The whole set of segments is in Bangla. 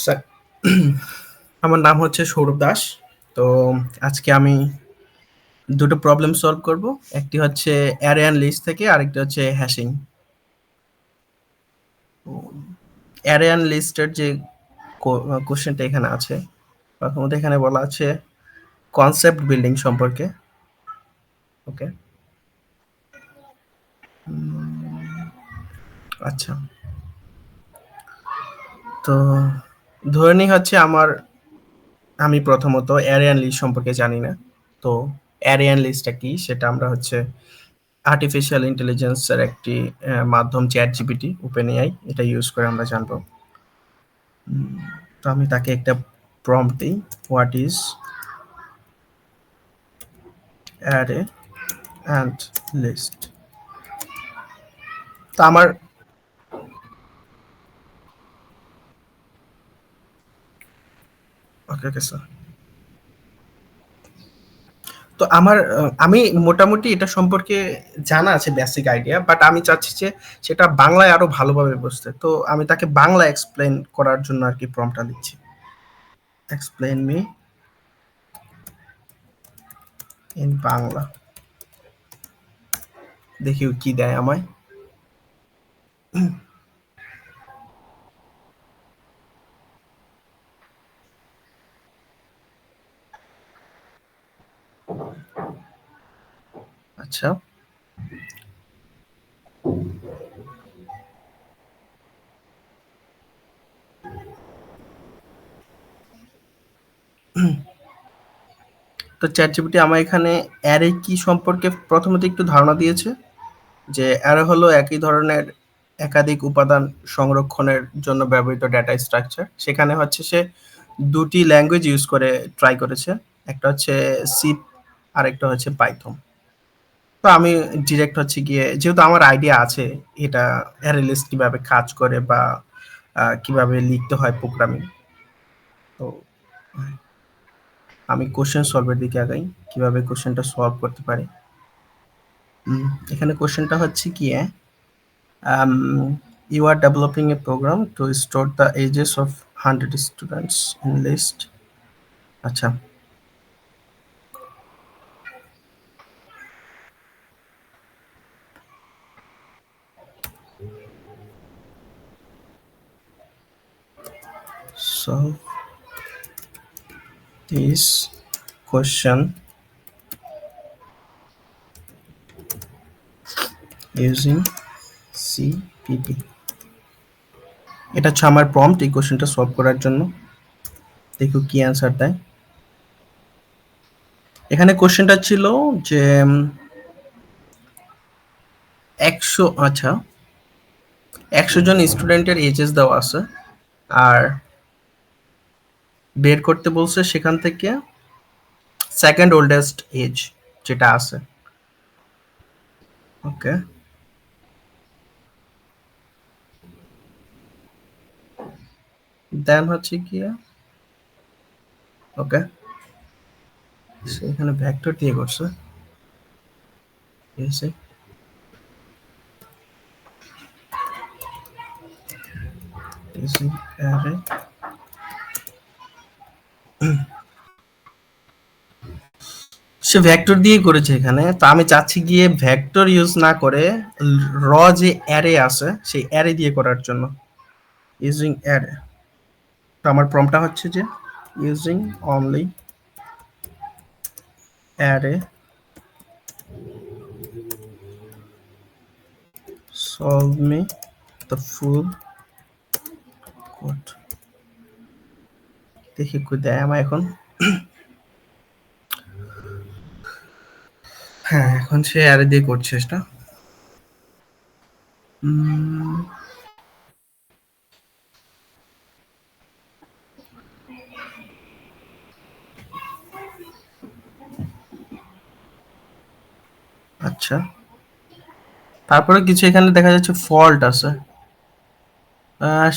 স্যার, আমার নাম হচ্ছে সৌরভ দাস। তো আজকে আমি দুটো প্রবলেম সলভ করব। একটি হচ্ছে অ্যারে অ্যান্ড লিস্ট থেকে, আরেকটি হচ্ছে হ্যাশিং। অ্যারে অ্যান্ড লিস্টের যে কোশ্চেনটা এখানে আছে, প্রথমত এখানে বলা আছে কনসেপ্ট বিল্ডিং সম্পর্কে। ওকে, আচ্ছা। তো ধরে নিই হচ্ছে আমি প্রথমত অ্যারে অ্যান্ড লিস্ট সম্পর্কে জানি না। তো অ্যারে অ্যান্ড লিস্টটা কি সেটা আমরা হচ্ছে আর্টিফিশিয়াল ইন্টেলিজেন্সের একটি মাধ্যম, চ্যাট জিপিটি, ওপেন এআই, এটা ইউজ করে আমরা জানবো। তো আমি তাকে একটা প্রম্পট দিই, what is array and list. তো আমার ওকে ওকে স্যার। তো আমি মোটামুটি এটা সম্পর্কে জানা আছে, বেসিক আইডিয়া, বাট আমি চাচ্ছি যে সেটা বাংলায় আরো ভালোভাবে বুঝতে। তো আমি তাকে বাংলা এক্সপ্লেন করার জন্য আর কি প্রম্পটটা দিচ্ছি, এক্সপ্লেন মি ইন বাংলা। দেখি ও কি দেয় আমায়। আচ্ছা, তো চ্যাটজিপিটি আমার এখানে অ্যারে কি সম্পর্কে প্রথমত একটু ধারণা দিয়েছে, যে অ্যারে হলো একই ধরনের একাধিক উপাদান সংরক্ষণের জন্য ব্যবহৃত ডেটা স্ট্রাকচার। সেখানে হচ্ছে সে দুটি ল্যাঙ্গুয়েজ ইউজ করে ট্রাই করেছে, একটা হচ্ছে সি, আর একটা হচ্ছে পাইথন। তো আমি ডিরেক্ট হচ্ছে গিয়ে, যেহেতু আমার আইডিয়া আছে এটা অ্যারে লিস্ট কিভাবে কাজ করে বা কিভাবে লিখতে হয় প্রোগ্রামিং, তো আমি কোশ্চেন সলভের দিকে আগাই, কিভাবে কোশ্চেনটা সলভ করতে পারি। এখানে কোশ্চেনটা হচ্ছে কি, you are developing a program to store the ages of 100 students in list. আচ্ছা, solve this question using CPP। এটা হচ্ছে আমার প্রম্পট এই কোশ্চেনটা সলভ করার জন্য। দেখো কি অ্যান্সার দেয়। এখানে কোশ্চেনটা ছিল যে 100, আচ্ছা, 100 জন স্টুডেন্টের এজেস দেওয়া আছে, আর বের করতে বলছে সেখান থেকে সেকেন্ড ওল্ডেস্ট এজ যেটা আছে। ওকে, দেন হচ্ছে কি, ওকে, সেখানে ভেক্টর দিয়ে করছে। ঠিক আছে, array, সে ভেক্টর দিয়ে করেছে এখানে। তো আমি চাচ্ছি গিয়ে ভেক্টর ইউজ না করে র যে অ্যারে আছে সেই অ্যারে দিয়ে করার জন্য, ইউজিং অ্যারে। তো আমার প্রম্পটটা হচ্ছে যে using only array solve me the full code. দেখি কই দেয় আমার এখন। হ্যাঁ, এখন সে অ্যারে দিয়ে করছে এটা। উম, আচ্ছা, তারপরে কিছু এখানে দেখা যাচ্ছে ফল্ট আছে।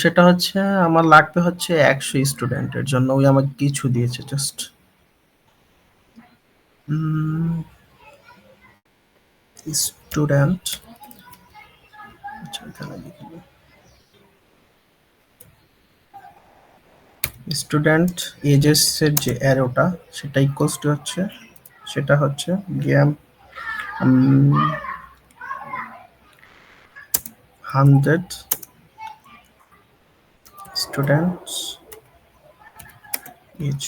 সেটা হচ্ছে আমার লাগবে হচ্ছে 100 স্টুডেন্টের জন্য, ওই আমাকে কিছু দিয়েছে জাস্ট। স্টুডেন্ট, আচ্ছা এখানে লিখব স্টুডেন্ট এজেস এর যে অ্যারোটা সেটা ইকুয়ালস টু হচ্ছে, সেটা হচ্ছে গিয়ে 100 স্টুডেন্টস এজ।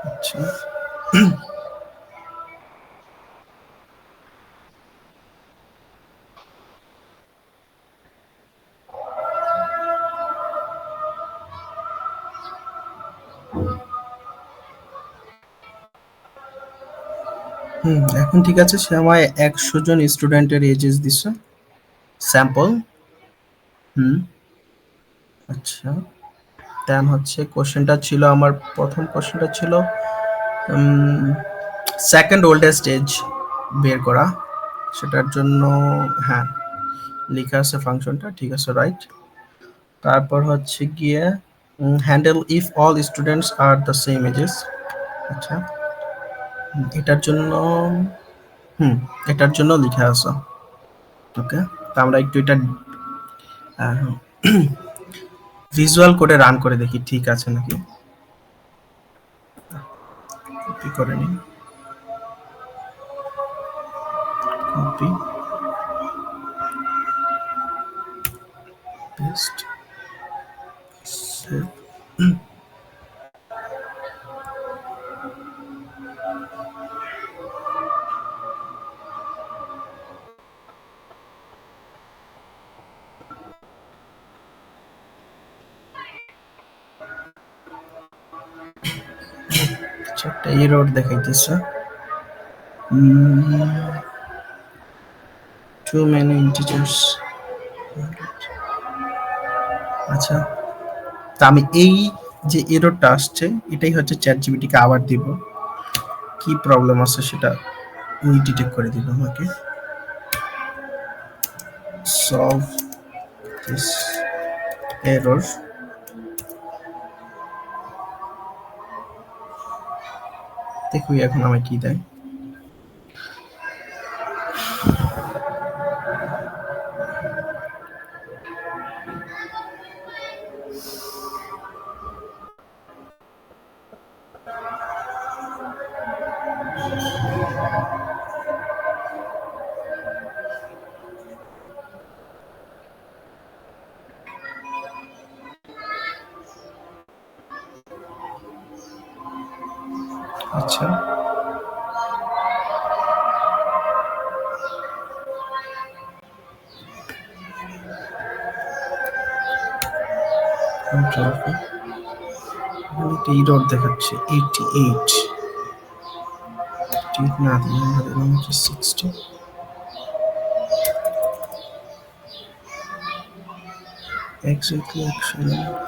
আচ্ছা, এখন ঠিক আছে, সে আমায় 100 জন স্টুডেন্টের এজেস দিছে স্যাম্পল। হুম। আচ্ছা, দেন হচ্ছে কোশ্চেনটা ছিল, আমার প্রথম কোশ্চেনটা ছিল সেকেন্ড ওল্ডেস্ট এজ বের করা। সেটার জন্য হ্যাঁ লেখা আছে ফাংশনটা, ঠিক আছে, রাইট। তারপর হচ্ছে গিয়ে handle if all students are the same ages. আচ্ছা, এটার জন্য হুম এটার জন্য লিখা আছে। ওকে, তো আমরা একটু এটা ভিজুয়াল করে রান করে দেখি ঠিক আছে নাকি। কপি করে নিই, কপি পেস্ট সেভ। আচ্ছা, একটা এরর দেখাইতেছে, টু মেনি ইন্টিজার্স। আচ্ছা, তা আমি এই যে এররটা আসছে এটাই হচ্ছে চ্যাট জিপিটিকে আবার দিব, কি প্রবলেম আছে সেটা উনি ডিটেক্ট করে দিব আমাকে। Solve this error. দেখুই এখন আমায় কি দেয়। আচ্ছা, একটা এরর দেখাচ্ছে 88, ঠিক না দিয়ে আমরা দিলাম হচ্ছে 60। Exactly 100 minute.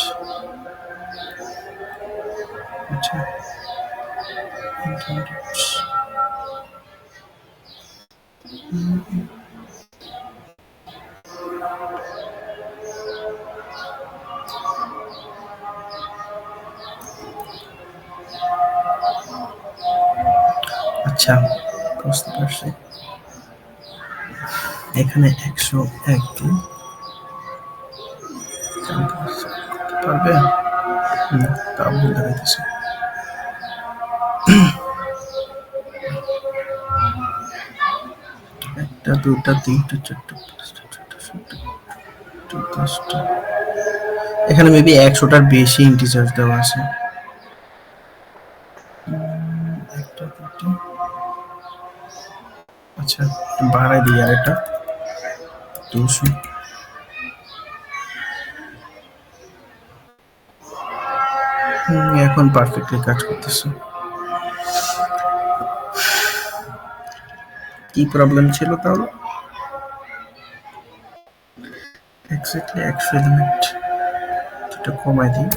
আচ্ছা, internet। আচ্ছা, বুঝতে পারছি। এখানে 101 দিন পারবে, তা ভুল দেখাইতেছে। একটা, দুটা, তিনটা, চারটা, পাঁচটা, ছয়টা, সাতটা, আটটা, 10টা। এখানে মেবি 100টার বেশি ইন্টিজার দেওয়া আছে। একটা, দুটা। আচ্ছা, বাড়াই দিই আর এটা 200। এখন পারফেক্টলি কাজ করতেছে। কি প্রবলেম ছিল তাহলে? Exactly 100 element. এটা কমাই দিই,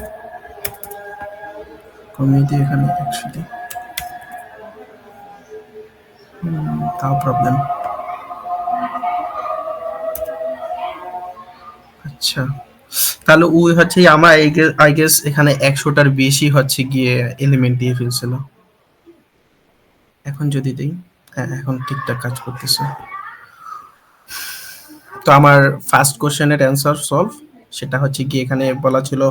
কমিয়ে দিয়ে এখানে 100 দিই। তাও প্রবলেম। আচ্ছা, তাহলে ওই হচ্ছে আমার আই গেস এখানে ১০০টার বেশি হচ্ছে গিয়ে এলিমেন্ট দিয়ে ফেলছিল। এখন যদি দেই, হ্যাঁ এখন ঠিকঠাক কাজ করতেছে। তো আমার ফার্স্ট কোশ্চেনের অ্যান্সার সলভ। সেটা হচ্ছে কি এখানে বলা ছিল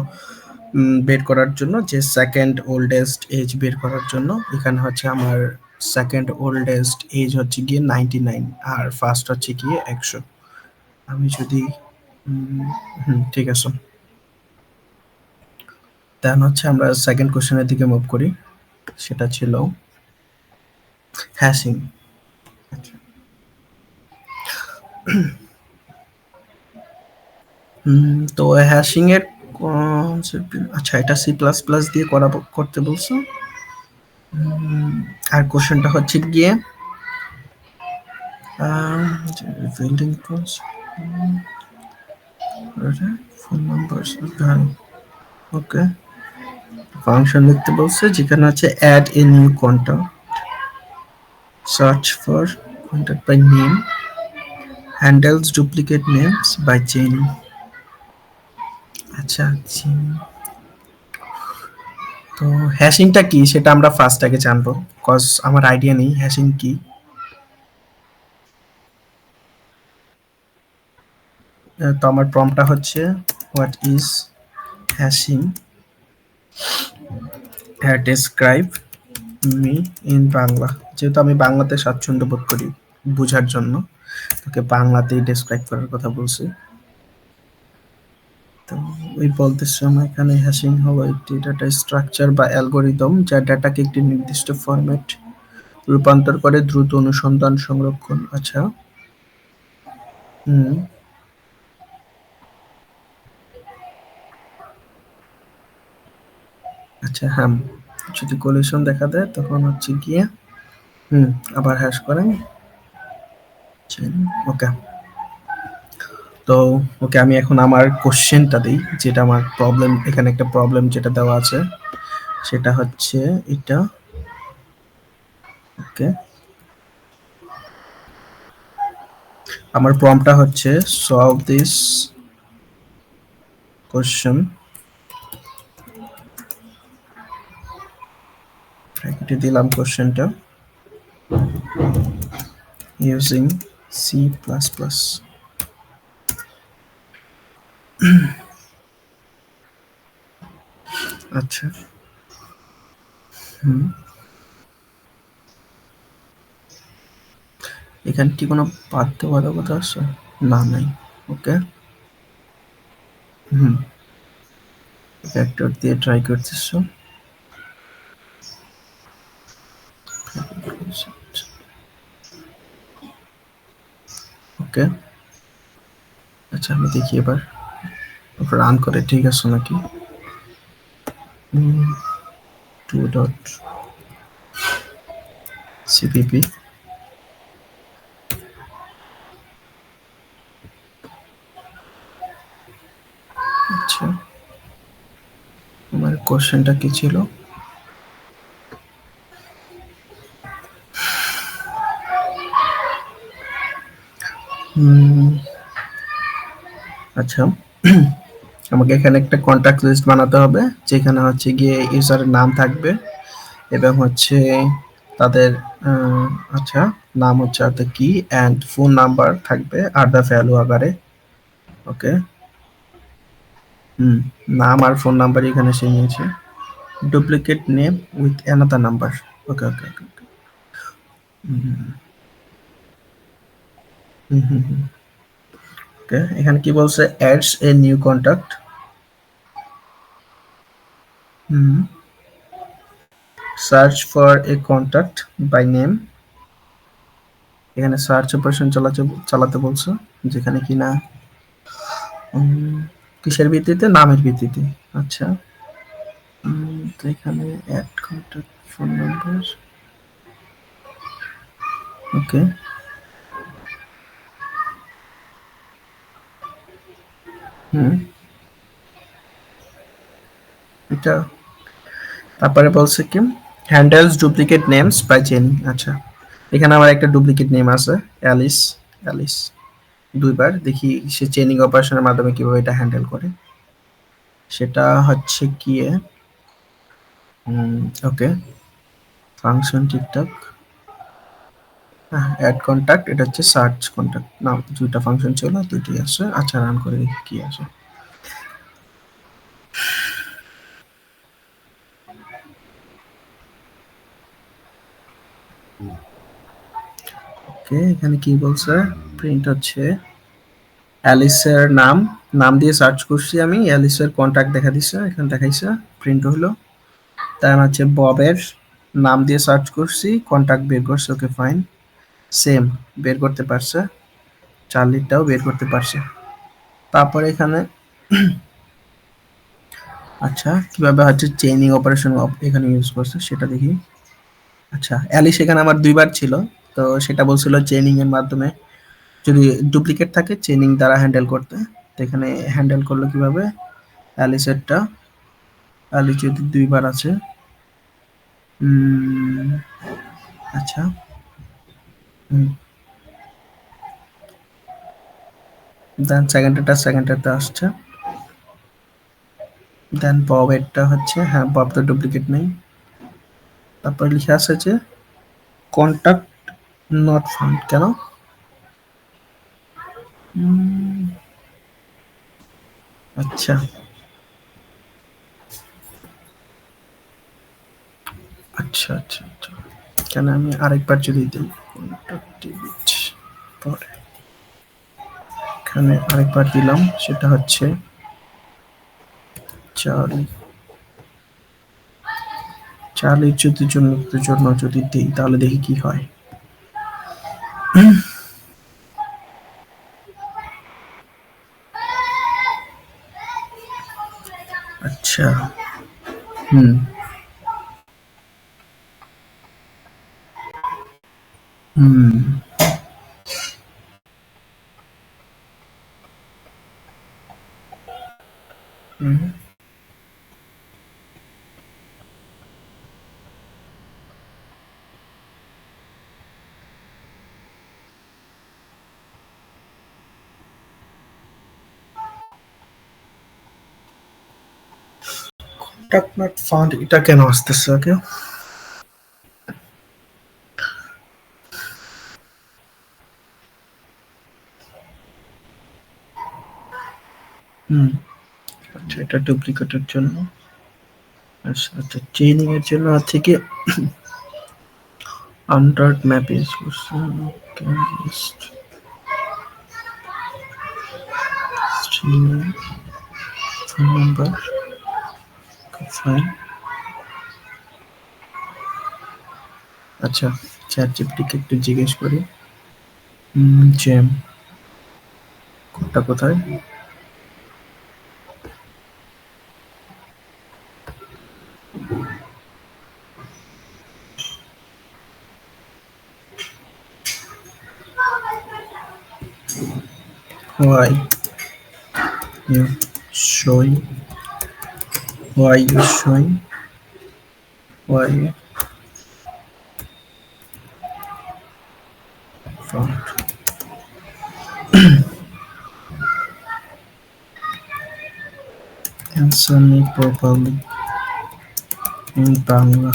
বের করার জন্য যে সেকেন্ড ওল্ডেস্ট এজ বের করার জন্য। এখানে হচ্ছে আমার সেকেন্ড ওল্ডেস্ট এজ হচ্ছে গিয়ে 99 আর ফার্স্ট হচ্ছে গিয়ে 100। আমি যদি ঠিক আছে, দেন হচ্ছে আমরা সেকেন্ড কোশ্চেনের দিকে মুভ করি। সেটা ছিল হ্যাশিং। আচ্ছা। তো হ্যাশিং এর আচ্ছা এটা সি প্লাস প্লাস দিয়ে করতে বলছো। আর কোশ্চেনটা হচ্ছে গিয়ে building phone number. Okay, function লিখতে বলছে যেখানে আছে add a new contact, search for contact by name, handles duplicate names by chaining. আচ্ছা তো হ্যাশিংটা কি সেটা আমরা ফার্স্ট আগে জানবো, কজ আমার আইডিয়া নেই হ্যাশিং কি। তো আমার প্রম্পটটা হচ্ছে what is hashing, describe me in Bangla. যেহেতু আমি বাংলাতে স্বাচ্ছন্দ্য বোধ করি বোঝার জন্য, তোকে বাংলাতেই ডেসক্রাইব করার কথা বলছি। তো ওই বলতেছে আমার এখানে হ্যাশিং হলো একটি ডাটা স্ট্রাকচার বা অ্যালগোরিদম যা ডাটাকে একটি নির্দিষ্ট ফরম্যাট রূপান্তর করে দ্রুত অনুসন্ধান সংরক্ষণ। আচ্ছা। হুম। আচ্ছা হ্যাঁ, যদি কলিশন দেখা দেয় তখন হচ্ছে গিয়ে আবার হ্যাশ করেন। ওকে। তো ওকে আমি এখন আমার কোশ্চেনটা দিই, যেটা আমার প্রবলেম, এখানে একটা প্রবলেম যেটা দেওয়া আছে সেটা হচ্ছে এটা। ওকে, আমার প্রম্পটটা হচ্ছে সলভ দিস কোশ্চেন, ব্র্যাকেটে দিলাম কোশ্চেনটা, ইউজিং সি প্লাস প্লাস। আচ্ছা। হুম, এখানে কি কোনো বাধ্যবাধকতা আছে? না, নাই। ওকে। হুম, ভেক্টর দিয়ে ট্রাই করতেছো। ওকে, আচ্ছা আমি দেখি এবার রান করে ঠিক আছে নাকি। Two dot CPP. আচ্ছা, আমার কোশ্চেনটা কি ছিল? আচ্ছা, আমাকে এখানে একটা কন্ট্যাক্ট লিস্ট বানাতে হবে যেখানে হচ্ছে গিয়ে ইউজারের নাম থাকবে এবং হচ্ছে তাদের আহ, আচ্ছা নাম হচ্ছে আর কি অ্যান্ড ফোন নাম্বার থাকবে আর দ্য ভ্যালু আকারে। ওকে। হুম, নাম আর ফোন নাম্বার এখানে সে নিয়েছে। Duplicate name with another number. Okay okay okay. Hmm hmm hmm. Okay, এখানে কি বলছে adds a new contact. Hmm, search for a contact by name. এখানে সার্চ অপারেশন চালাতে বলছে যেখানে কিনা কিসের ভিত্তিতে? নামের ভিত্তিতে। আচ্ছা। তো এখানে add contact phone number. Okay. Hmm, এটা তারপরে বলছে কি handles duplicate names by chaining. আচ্ছা, এখানে আমার একটা ডুপ্লিকেট নেম আছে অ্যালিস। অ্যালিস দুইবার দেখি সে চেইনিং অপারেশনের মাধ্যমে কিভাবে এটা হ্যান্ডেল করে। সেটা হচ্ছে গিয়ে ওকে, ফাংশন ঠিকঠাক। হ্যাঁ, অ্যাড কন্টাক্ট, এটা হচ্ছে সার্চ কন্টাক্ট না, দুইটা ফাংশন ছিল, দুইটি আছে। আচ্ছা, রান করে দেখি কি আছে। ওকে, এখানে কি বলছে, প্রিন্ট হচ্ছে অ্যালিসের নাম, নাম দিয়ে সার্চ করছি আমি, অ্যালিসের কন্টাক্ট দেখা দিছে, এখানে দেখাইছে, প্রিন্ট হলো। তার হচ্ছে ববের নাম দিয়ে সার্চ করছি, কন্টাক্ট বের করছে, ওকে ফাইন, সেম বের করতে পারছে, চার্লিটাও বের করতে পারছে। তারপরে এখানে আচ্ছা কিভাবে হচ্ছে চেইনিং অপারেশন এখানে ইউজ করছে সেটা দেখি। আচ্ছা, অ্যালিস এখানে আমার দুইবার ছিল, তো সেটা বলছিল চেইনিং এর মাধ্যমে যদি ডুপ্লিকেট থাকে চেইনিং দ্বারা হ্যান্ডেল করতে। তো এখানে হ্যান্ডেল করলো কিভাবে, অ্যালিসেরটা, অ্যালিস যদি দুইবার আছে, উম, আচ্ছা, দেন সেকেন্ডেরটা আসছে, দেন ববেরটা হচ্ছে, হ্যাঁ বব তো ডুপ্লিকেট নেই। তারপর লিখে আছে যে কন্টাক্ট নট ফাউন্ড, কেন? উম, আচ্ছা আচ্ছা আচ্ছা আচ্ছা, কেন আমি আরেকবার যদি দিই কন্টাক্ট পরে, এখানে আরেকবার দিলাম, সেটা হচ্ছে চার্লি, চার্লির যদি জন্য যদি দিই তাহলে দেখি কি হয়। আচ্ছা, হুম hmm hmm, contact not found এটা কেন আসতেছে? ওকে, হুম, আচ্ছা এটা ডুপ্লিকেটের জন্য। আচ্ছা আচ্ছা, চেইনিং এর জন্য আছে কি আন্ডার ম্যাপ ইউজ করছে, ফোন নাম্বার, ফাইন। আচ্ছা, চ্যাট জিপিটিকে একটু জিজ্ঞেস করি, জ্যাম কোডটা কোথায়? Why you showing, why you showing, why front, answer me properly in Bangla.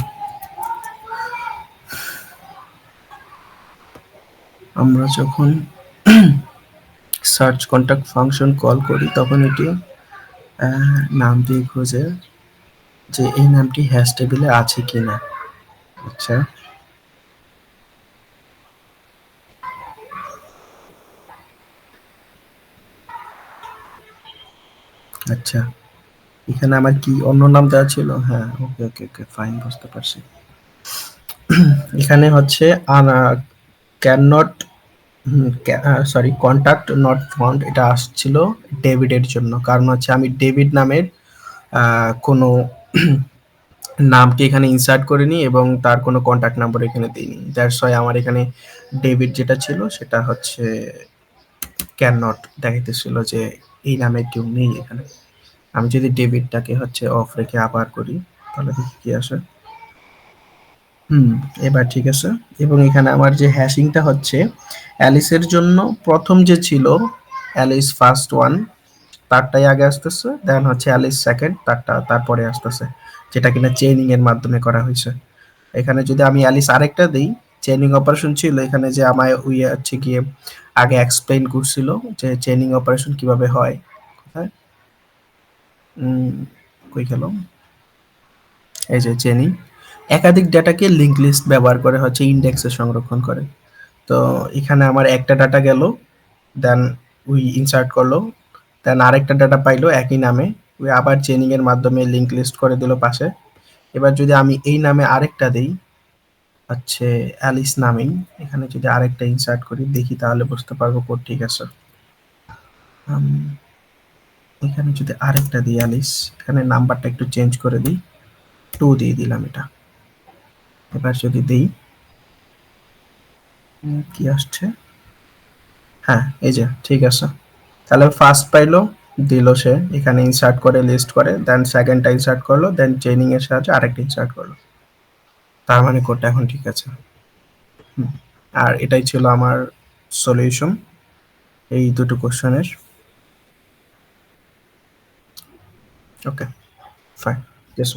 আমরা যখন সার্চ কন্টাক্ট ফাংশন কল করি তখন এটি নাম দিয়ে খোঁজে যে এই নামটি হ্যাশ টেবিলে আছে কিনা। আচ্ছা আচ্ছা, এখানে আমার কি অন্য নাম দেওয়া ছিল? হ্যাঁ, ওকে ওকে ওকে, ফাইন, বুঝতে পারছি। এখানে হচ্ছে can not, sorry, contact not found এটা আসছিল ডেভিডের জন্য, কারণ হচ্ছে আমি ডেভিড নামের কোনো নামটি এখানে ইনসার্ট করিনি এবং তার কোনো কন্টাক্ট নাম্বার এখানে দিইনি, দ্যাটস ওয়াই আমার এখানে ডেভিড যেটা ছিল সেটা হচ্ছে ক্যান নট দেখাইতেছিল যে এই নামের কেউ নেই এখানে। আমি যদি ডেভিডটাকে হচ্ছে অফ রেখে আবার করি তাহলে দেখি কি আসে। হুম, এবার ঠিক আছে। এবং এখানে আমার যে হ্যাশিংটা হচ্ছে অ্যালিসের জন্য প্রথম যে ছিল, অ্যালিস ফার্স্ট ওয়ান, তারটাই আগে আসতেছে, দেন হচ্ছে অ্যালিস সেকেন্ড, তারটা তারপরে আসতেছে, যেটা কিনা চেইনিং এর মাধ্যমে করা হয়েছে। এখানে যদি আমি অ্যালিস আরেকটা দিই, চেইনিং অপারেশন ছিল এখানে, যে আমায় ওই হচ্ছে গিয়ে আগে এক্সপ্লেইন করছিল যে চেইনিং অপারেশন কিভাবে হয়। কোথায় কই গেল, এই যে চেইনিং, একাধিক ডাটাকে লিঙ্ক লিস্ট ব্যবহার করে হচ্ছে ইন্ডেক্সে সংরক্ষণ করে। তো এখানে আমার একটা ডাটা গেল, দেন ওই ইনসার্ট করলো, দেন আরেকটা ডাটা পাইলো একই নামে, ওই আবার চেইনিং এর মাধ্যমে লিঙ্ক লিস্ট করে দিল পাশে। এবার যদি আমি এই নামে আরেকটা দেই, হচ্ছে অ্যালিস নামেই, এখানে যদি আরেকটা ইনসার্ট করি দেখি তাহলে বুঝতে পারবো কোড ঠিক আছে। আম, এখানে যদি আরেকটা দিই অ্যালিস, এখানে নাম্বারটা একটু চেঞ্জ করে দিই, 2 দিয়ে দিলাম এটা। এবার যদি দিই, কি আসছে, হ্যাঁ এই যে ঠিক আছে। তাহলে ফার্স্ট পাইলো, দিল সে, এখানে ইনসার্ট করে লিস্ট করে, দেন সেকেন্ডটা ইনসার্ট করলো, দেন চেইনিং এর সাহায্যে আরেকটা ইনসার্ট করলো। তার মানে কোডটা এখন ঠিক আছে। হুম। আর এটাই ছিল আমার সলিউশন এই দুটো কোশ্চেনের। ওকে, ফাইন, ইয়েস।